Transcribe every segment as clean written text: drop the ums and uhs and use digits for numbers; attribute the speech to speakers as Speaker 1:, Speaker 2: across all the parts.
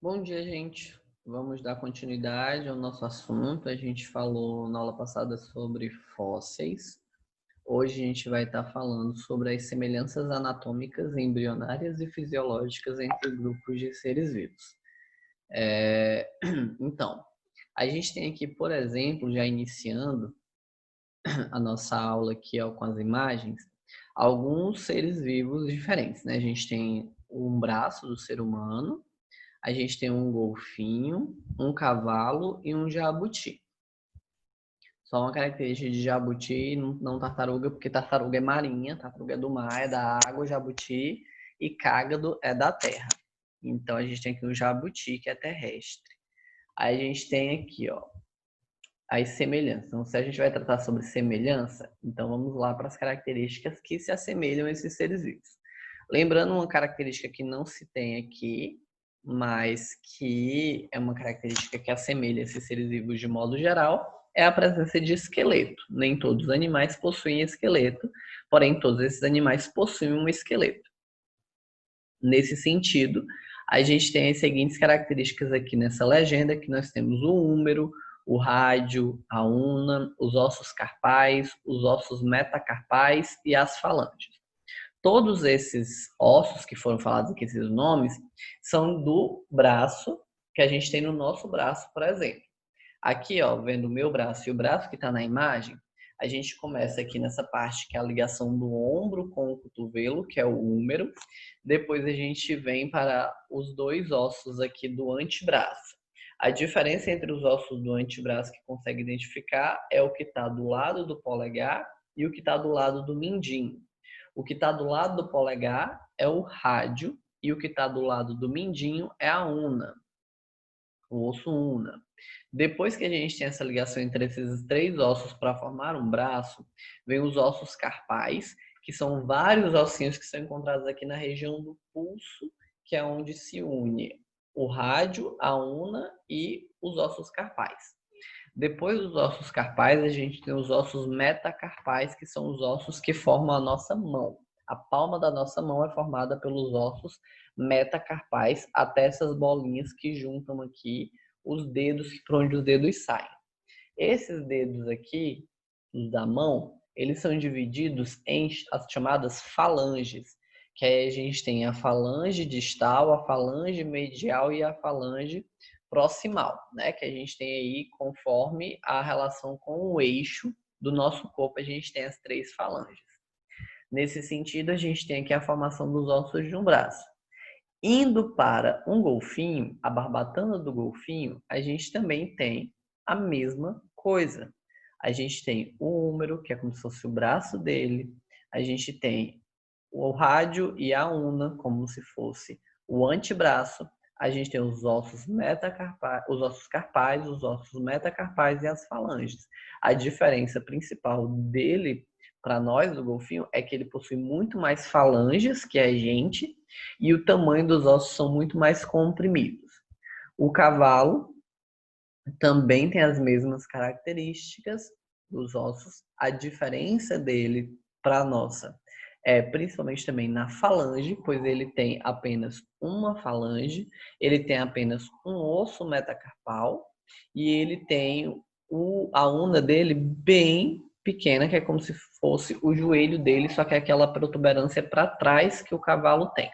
Speaker 1: Bom dia, gente. Vamos dar continuidade ao nosso assunto. A gente falou na aula passada sobre fósseis. Hoje a gente vai estar falando sobre as semelhanças anatômicas, embrionárias e fisiológicas entre grupos de seres vivos. Então, a gente tem aqui, por exemplo, já iniciando a nossa aula aqui ó, com as imagens, alguns seres vivos diferentes, né? A gente tem um braço do ser humano, a gente tem um golfinho, um cavalo e um jabuti. Só uma característica de jabuti, não tartaruga, porque tartaruga é marinha, tartaruga é do mar, é da água, jabuti, e cágado é da terra. Então a gente tem aqui o jabuti, que é terrestre. Aí a gente tem aqui, ó, as semelhanças. Então, se a gente vai tratar sobre semelhança, então vamos lá para as características que se assemelham a esses seres vivos. Lembrando uma característica que não se tem aqui, mas que é uma característica que assemelha esses seres vivos de modo geral, é a presença de esqueleto. Nem todos os animais possuem esqueleto, porém todos esses animais possuem um esqueleto. Nesse sentido, a gente tem as seguintes características aqui nessa legenda, que nós temos o húmero, o rádio, a una, os ossos carpais, os ossos metacarpais e as falanges. Todos esses ossos que foram falados aqui, esses nomes, são do braço que a gente tem no nosso braço, por exemplo. Aqui, ó, vendo o meu braço e o braço que está na imagem, a gente começa aqui nessa parte que é a ligação do ombro com o cotovelo, que é o húmero. Depois a gente vem para os dois ossos aqui do antebraço. A diferença entre os ossos do antebraço que consegue identificar é o que está do lado do polegar e o que está do lado do mindinho. O que está do lado do polegar é o rádio e o que está do lado do mindinho é a una, o osso una. Depois que a gente tem essa ligação entre esses três ossos para formar um braço, vem os ossos carpais, que são vários ossinhos que são encontrados aqui na região do pulso, que é onde se une o rádio, a una e os ossos carpais. Depois dos ossos carpais, a gente tem os ossos metacarpais, que são os ossos que formam a nossa mão. A palma da nossa mão é formada pelos ossos metacarpais, até essas bolinhas que juntam aqui os dedos, por onde os dedos saem. Esses dedos aqui, os da mão, eles são divididos em as chamadas falanges, que aí a gente tem a falange distal, a falange medial e a falange proximal, né? Que a gente tem aí conforme a relação com o eixo do nosso corpo, a gente tem as três falanges. Nesse sentido, a gente tem aqui a formação dos ossos de um braço. Indo para um golfinho, a barbatana do golfinho, a gente também tem a mesma coisa. A gente tem o húmero, que é como se fosse o braço dele. A gente tem o rádio e a una, como se fosse o antebraço. A gente tem os ossos metacarpais, os ossos carpais, os ossos metacarpais e as falanges. A diferença principal dele para nós, do golfinho, é que ele possui muito mais falanges que a gente e o tamanho dos ossos são muito mais comprimidos. O cavalo também tem as mesmas características dos ossos. A diferença dele para a nossa é principalmente também na falange, pois ele tem apenas uma falange, ele tem apenas um osso metacarpal e ele tem a una dele bem pequena, que é como se fosse o joelho dele, só que é aquela protuberância para trás que o cavalo tem.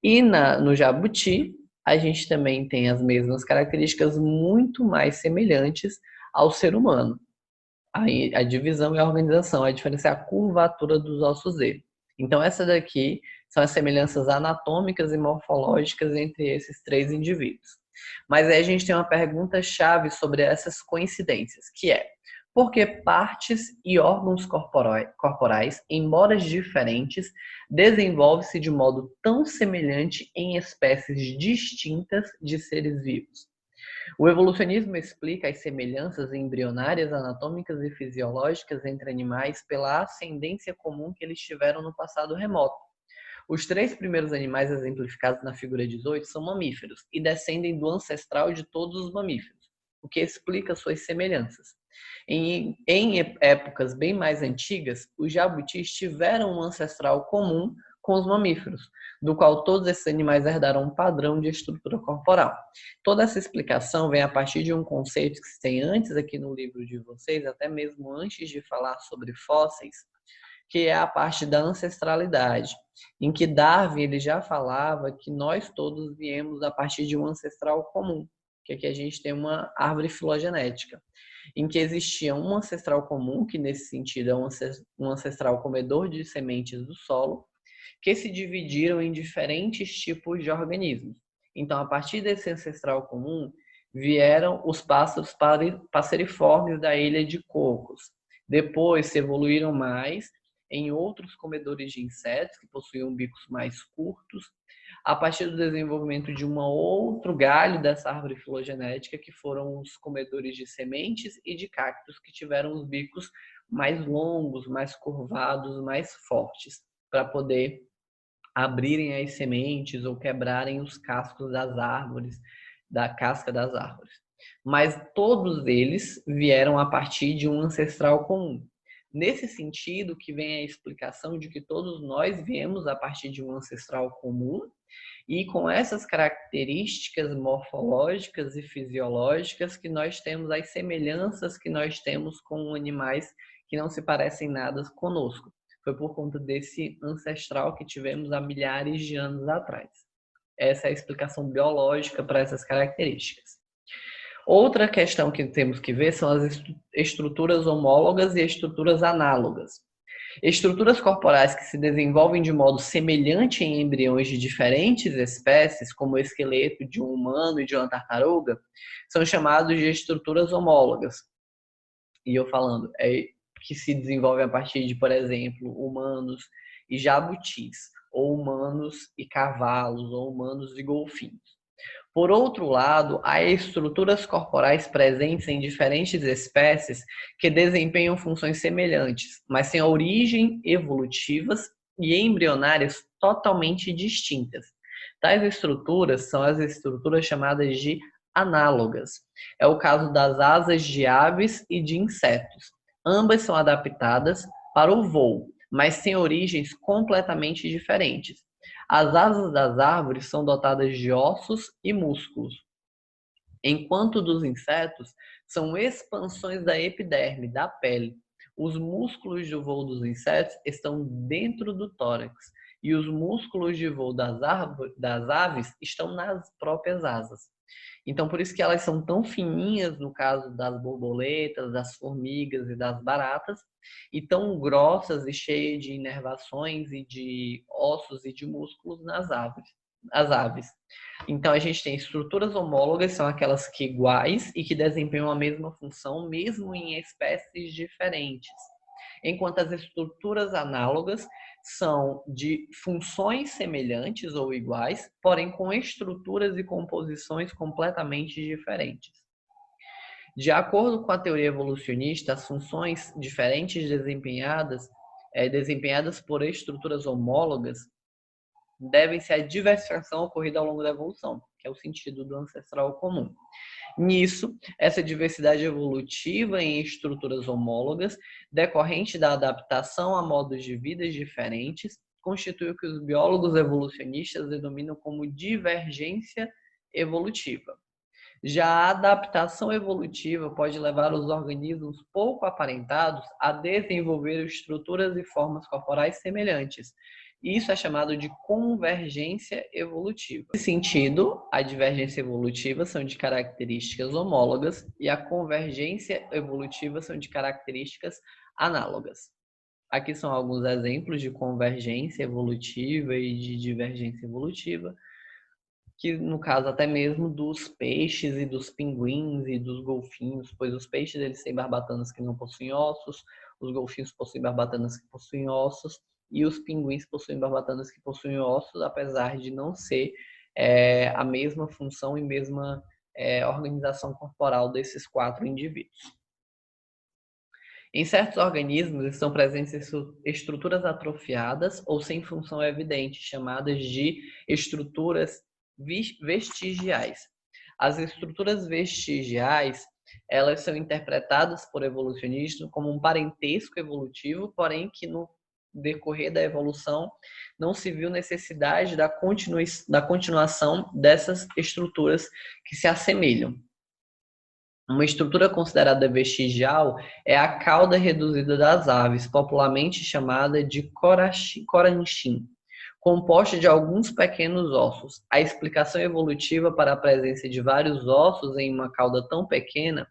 Speaker 1: E no jabuti, a gente também tem as mesmas características muito mais semelhantes ao ser humano. A divisão e a organização, a diferença é a curvatura dos ossos dele. Então, essa daqui são as semelhanças anatômicas e morfológicas entre esses três indivíduos. Mas aí a gente tem uma pergunta-chave sobre essas coincidências, que é: por que partes e órgãos corporais, embora diferentes, desenvolvem-se de modo tão semelhante em espécies distintas de seres vivos? O evolucionismo explica as semelhanças embrionárias, anatômicas e fisiológicas entre animais pela ascendência comum que eles tiveram no passado remoto. Os três primeiros animais exemplificados na figura 18 são mamíferos e descendem do ancestral de todos os mamíferos, o que explica suas semelhanças. Em épocas bem mais antigas, os jabutis tiveram um ancestral comum com os mamíferos, do qual todos esses animais herdaram um padrão de estrutura corporal. Toda essa explicação vem a partir de um conceito que se tem antes aqui no livro de vocês, até mesmo antes de falar sobre fósseis, que é a parte da ancestralidade, em que Darwin ele já falava que nós todos viemos a partir de um ancestral comum, que aqui a gente tem uma árvore filogenética, em que existia um ancestral comum, que nesse sentido é um ancestral comedor de sementes do solo, que se dividiram em diferentes tipos de organismos. Então, a partir desse ancestral comum, vieram os pássaros passeriformes da ilha de Cocos. Depois se evoluíram mais em outros comedores de insetos, que possuíam bicos mais curtos, a partir do desenvolvimento de um outro galho dessa árvore filogenética, que foram os comedores de sementes e de cactos, que tiveram os bicos mais longos, mais curvados, mais fortes, para poder abrirem as sementes ou quebrarem os cascos das árvores, da casca das árvores. Mas todos eles vieram a partir de um ancestral comum. Nesse sentido que vem a explicação de que todos nós viemos a partir de um ancestral comum e com essas características morfológicas e fisiológicas que nós temos, as semelhanças que nós temos com animais que não se parecem nada conosco. Foi por conta desse ancestral que tivemos há milhares de anos atrás. Essa é a explicação biológica para essas características. Outra questão que temos que ver são as estruturas homólogas e estruturas análogas. Estruturas corporais que se desenvolvem de modo semelhante em embriões de diferentes espécies, como o esqueleto de um humano e de uma tartaruga, são chamados de estruturas homólogas. E eu falando, que se desenvolve a partir de, por exemplo, humanos e jabutis, ou humanos e cavalos, ou humanos e golfinhos. Por outro lado, há estruturas corporais presentes em diferentes espécies que desempenham funções semelhantes, mas têm origem evolutivas e embrionárias totalmente distintas. Tais estruturas são as estruturas chamadas de análogas. É o caso das asas de aves e de insetos. Ambas são adaptadas para o voo, mas têm origens completamente diferentes. As asas das árvores são dotadas de ossos e músculos, enquanto dos insetos são expansões da epiderme, da pele. Os músculos de voo dos insetos estão dentro do tórax e os músculos de voo das aves estão nas próprias asas. Então, por isso que elas são tão fininhas no caso das borboletas, das formigas e das baratas, e tão grossas e cheias de inervações e de ossos e de músculos nas aves. Então, a gente tem estruturas homólogas, são aquelas que iguais e que desempenham a mesma função, mesmo em espécies diferentes. Enquanto as estruturas análogas são de funções semelhantes ou iguais, porém com estruturas e composições completamente diferentes. De acordo com a teoria evolucionista, as funções diferentes desempenhadas por estruturas homólogas devem-se à diversificação ocorrida ao longo da evolução, que é o sentido do ancestral comum. Nisso, essa diversidade evolutiva em estruturas homólogas, decorrente da adaptação a modos de vida diferentes, constitui o que os biólogos evolucionistas denominam como divergência evolutiva. Já a adaptação evolutiva pode levar os organismos pouco aparentados a desenvolver estruturas e formas corporais semelhantes. Isso é chamado de convergência evolutiva. Nesse sentido, a divergência evolutiva são de características homólogas e a convergência evolutiva são de características análogas. Aqui são alguns exemplos de convergência evolutiva e de divergência evolutiva, que no caso até mesmo dos peixes e dos pinguins e dos golfinhos, pois os peixes eles têm barbatanas que não possuem ossos, os golfinhos possuem barbatanas que possuem ossos, e os pinguins possuem barbatanas que possuem ossos, apesar de não ser a mesma função e mesma organização corporal desses 4 indivíduos. Em certos organismos estão presentes estruturas atrofiadas ou sem função evidente, chamadas de estruturas vestigiais. As estruturas vestigiais, elas são interpretadas por evolucionistas como um parentesco evolutivo, porém que decorrer da evolução, não se viu necessidade da continuação dessas estruturas que se assemelham. Uma estrutura considerada vestigial é a cauda reduzida das aves, popularmente chamada de coranchim, composta de alguns pequenos ossos. A explicação evolutiva para a presença de vários ossos em uma cauda tão pequena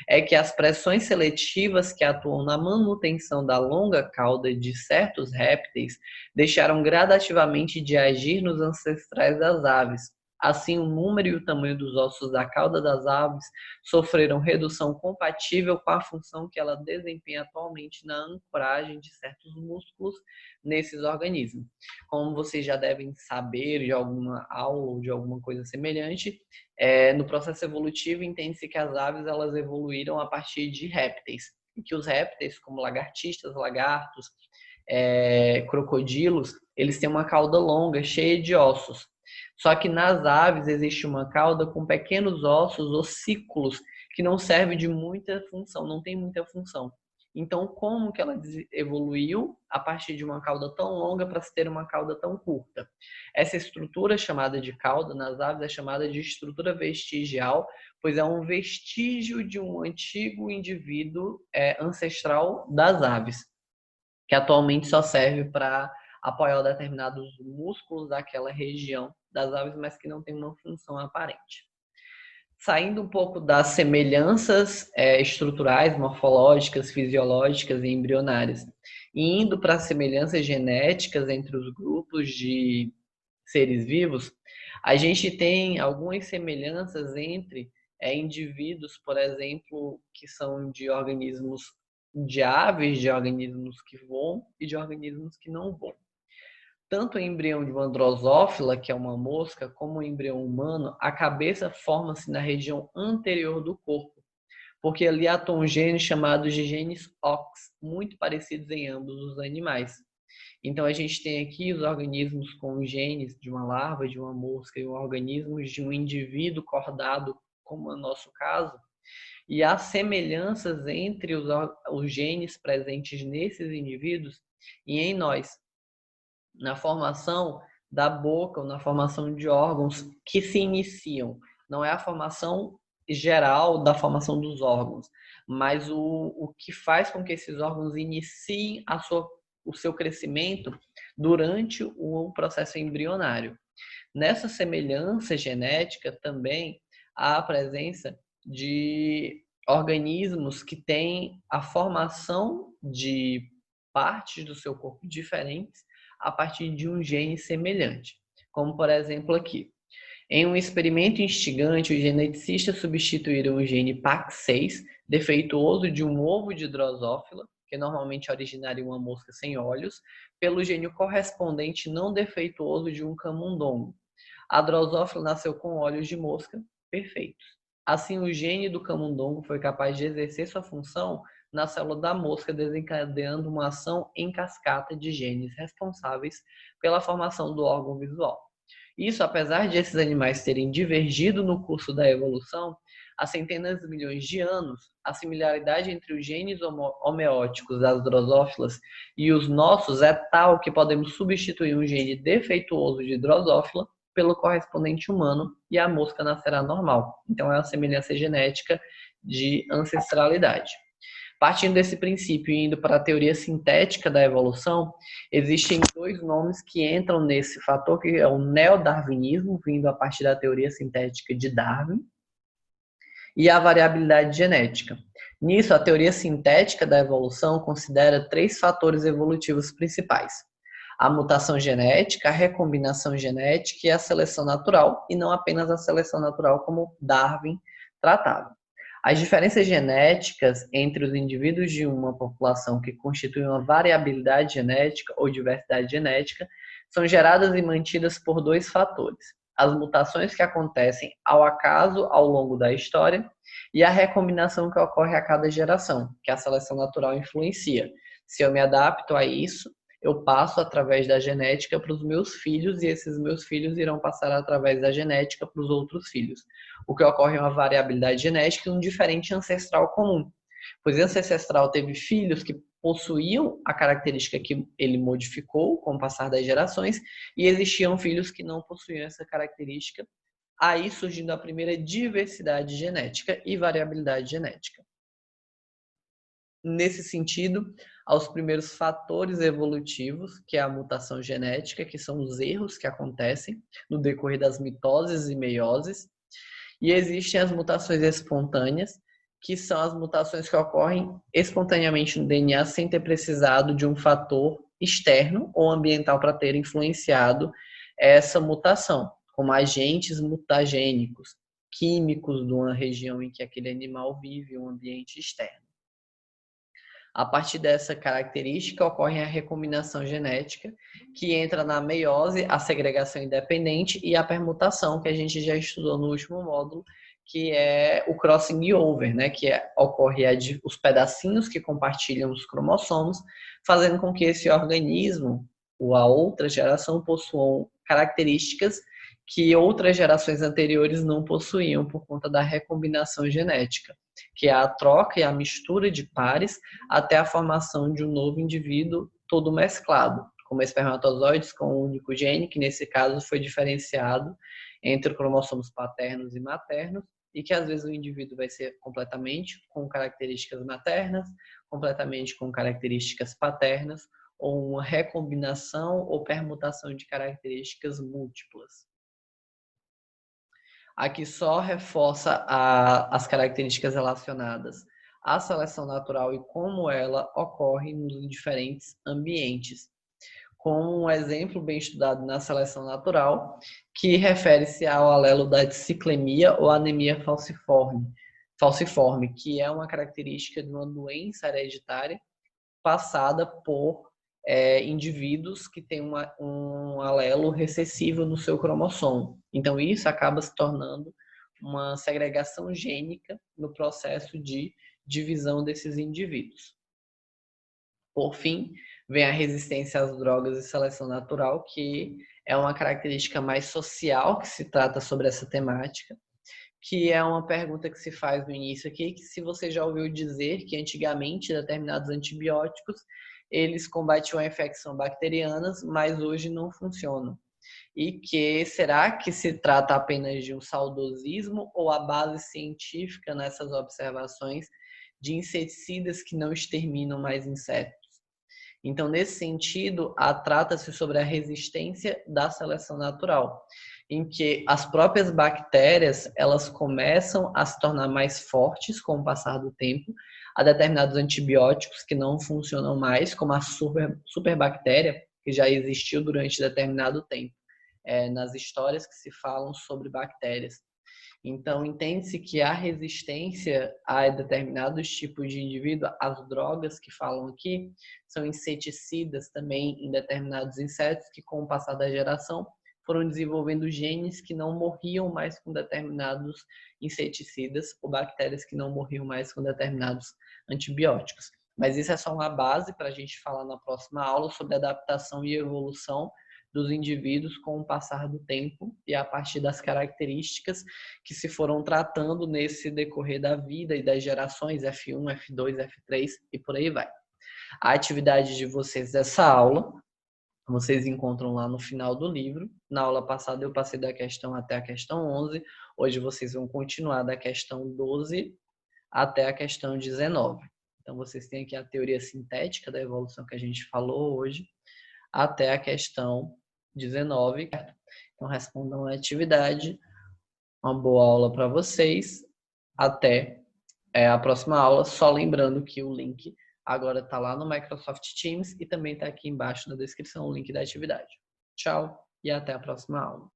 Speaker 1: é que as pressões seletivas que atuam na manutenção da longa cauda de certos répteis deixaram gradativamente de agir nos ancestrais das aves. Assim, o número e o tamanho dos ossos da cauda das aves sofreram redução compatível com a função que ela desempenha atualmente na ancoragem de certos músculos nesses organismos. Como vocês já devem saber de alguma aula ou de alguma coisa semelhante, no processo evolutivo entende-se que as aves elas evoluíram a partir de répteis, e que os répteis, como lagartixas, lagartos, crocodilos, eles têm uma cauda longa, cheia de ossos. Só que nas aves existe uma cauda com pequenos ossos, ossículos, que não serve de muita função, não tem muita função. Então, como que ela evoluiu a partir de uma cauda tão longa para se ter uma cauda tão curta? Essa estrutura chamada de cauda nas aves é chamada de estrutura vestigial, pois é um vestígio de um antigo indivíduo ancestral das aves, que atualmente só serve para apoiar determinados músculos daquela região das aves, mas que não tem uma função aparente. Saindo um pouco das semelhanças estruturais, morfológicas, fisiológicas e embrionárias, e indo para as semelhanças genéticas entre os grupos de seres vivos, a gente tem algumas semelhanças entre indivíduos, por exemplo, que são de organismos de aves, de organismos que voam e de organismos que não voam. Tanto o embrião de uma drosófila, que é uma mosca, como o embrião humano, a cabeça forma-se na região anterior do corpo, porque ali atuam genes chamados de genes OX, muito parecidos em ambos os animais. Então, a gente tem aqui os organismos com os genes de uma larva, de uma mosca, e os organismos de um indivíduo cordado, como é o nosso caso, e há semelhanças entre os genes presentes nesses indivíduos e em nós, na formação da boca ou na formação de órgãos que se iniciam. Não é a formação geral da formação dos órgãos, mas o que faz com que esses órgãos iniciem o seu crescimento durante o processo embrionário. Nessa semelhança genética também há a presença de organismos que têm a formação de partes do seu corpo diferentes a partir de um gene semelhante. Como, por exemplo, aqui. Em um experimento instigante, os geneticistas substituíram o gene PAX6, defeituoso de um ovo de drosófila, que normalmente originaria uma mosca sem olhos, pelo gene correspondente não defeituoso de um camundongo. A drosófila nasceu com olhos de mosca perfeitos. Assim, o gene do camundongo foi capaz de exercer sua função na célula da mosca, desencadeando uma ação em cascata de genes responsáveis pela formação do órgão visual. Isso, apesar de esses animais terem divergido no curso da evolução, há centenas de milhões de anos, a similaridade entre os genes homeóticos das drosófilas e os nossos é tal que podemos substituir um gene defeituoso de drosófila pelo correspondente humano e a mosca nascerá normal. Então, é uma semelhança genética de ancestralidade. Partindo desse princípio e indo para a teoria sintética da evolução, existem dois nomes que entram nesse fator, que é o neodarwinismo, vindo a partir da teoria sintética de Darwin, e a variabilidade genética. Nisso, a teoria sintética da evolução considera 3 fatores evolutivos principais: a mutação genética, a recombinação genética e a seleção natural, e não apenas a seleção natural como Darwin tratava. As diferenças genéticas entre os indivíduos de uma população que constituem uma variabilidade genética ou diversidade genética são geradas e mantidas por 2 fatores: as mutações que acontecem ao acaso ao longo da história e a recombinação que ocorre a cada geração, que a seleção natural influencia. Se eu me adapto a isso, eu passo através da genética para os meus filhos e esses meus filhos irão passar através da genética para os outros filhos. O que ocorre é uma variabilidade genética e um diferente ancestral comum. Pois esse ancestral teve filhos que possuíam a característica que ele modificou com o passar das gerações, e existiam filhos que não possuíam essa característica, aí surgindo a primeira diversidade genética e variabilidade genética. Nesse sentido, aos primeiros fatores evolutivos, que é a mutação genética, que são os erros que acontecem no decorrer das mitoses e meioses, e existem as mutações espontâneas, que são as mutações que ocorrem espontaneamente no DNA sem ter precisado de um fator externo ou ambiental para ter influenciado essa mutação, como agentes mutagênicos, químicos de uma região em que aquele animal vive, um ambiente externo. A partir dessa característica ocorre a recombinação genética, que entra na meiose, a segregação independente e a permutação, que a gente já estudou no último módulo, que é o crossing over, né? Ocorre os pedacinhos que compartilham os cromossomos, fazendo com que esse organismo, ou a outra geração, possuam características que outras gerações anteriores não possuíam por conta da recombinação genética, que é a troca e a mistura de pares até a formação de um novo indivíduo todo mesclado, como espermatozoides com um único gene, que nesse caso foi diferenciado entre cromossomos paternos e maternos, e que às vezes o indivíduo vai ser completamente com características maternas, completamente com características paternas, ou uma recombinação ou permutação de características múltiplas. Aqui só reforça as características relacionadas à seleção natural e como ela ocorre nos diferentes ambientes. Com um exemplo bem estudado na seleção natural, que refere-se ao alelo da disciclemia ou anemia falciforme, que é uma característica de uma doença hereditária passada por indivíduos que têm um alelo recessivo no seu cromossomo. Então, isso acaba se tornando uma segregação gênica no processo de divisão desses indivíduos. Por fim, vem a resistência às drogas e seleção natural, que é uma característica mais social que se trata sobre essa temática, que é uma pergunta que se faz no início aqui, que se você já ouviu dizer que antigamente determinados antibióticos eles combatiam a infecção bacterianas, mas hoje não funcionam. E que será que se trata apenas de um saudosismo ou a base científica nessas observações de inseticidas que não exterminam mais insetos? Então, nesse sentido, trata-se sobre a resistência da seleção natural, em que as próprias bactérias elas começam a se tornar mais fortes com o passar do tempo, a determinados antibióticos que não funcionam mais, como a superbactéria, que já existiu durante determinado tempo, nas histórias que se falam sobre bactérias. Então, entende-se que a resistência a determinados tipos de indivíduo, as drogas que falam aqui, são inseticidas também em determinados insetos que, com o passar da geração, foram desenvolvendo genes que não morriam mais com determinados inseticidas ou bactérias que não morriam mais com determinados antibióticos. Mas isso é só uma base para a gente falar na próxima aula sobre adaptação e evolução dos indivíduos com o passar do tempo e a partir das características que se foram tratando nesse decorrer da vida e das gerações F1, F2, F3 e por aí vai. A atividade de vocês dessa aula, vocês encontram lá no final do livro. Na aula passada eu passei da questão até a questão 11. Hoje vocês vão continuar da questão 12 até a questão 19. Então vocês têm aqui a teoria sintética da evolução que a gente falou hoje, até a questão 19. Então respondam a atividade. Uma boa aula para vocês. Até a próxima aula. Só lembrando que o link agora está lá no Microsoft Teams e também está aqui embaixo na descrição o link da atividade. Tchau e até a próxima aula.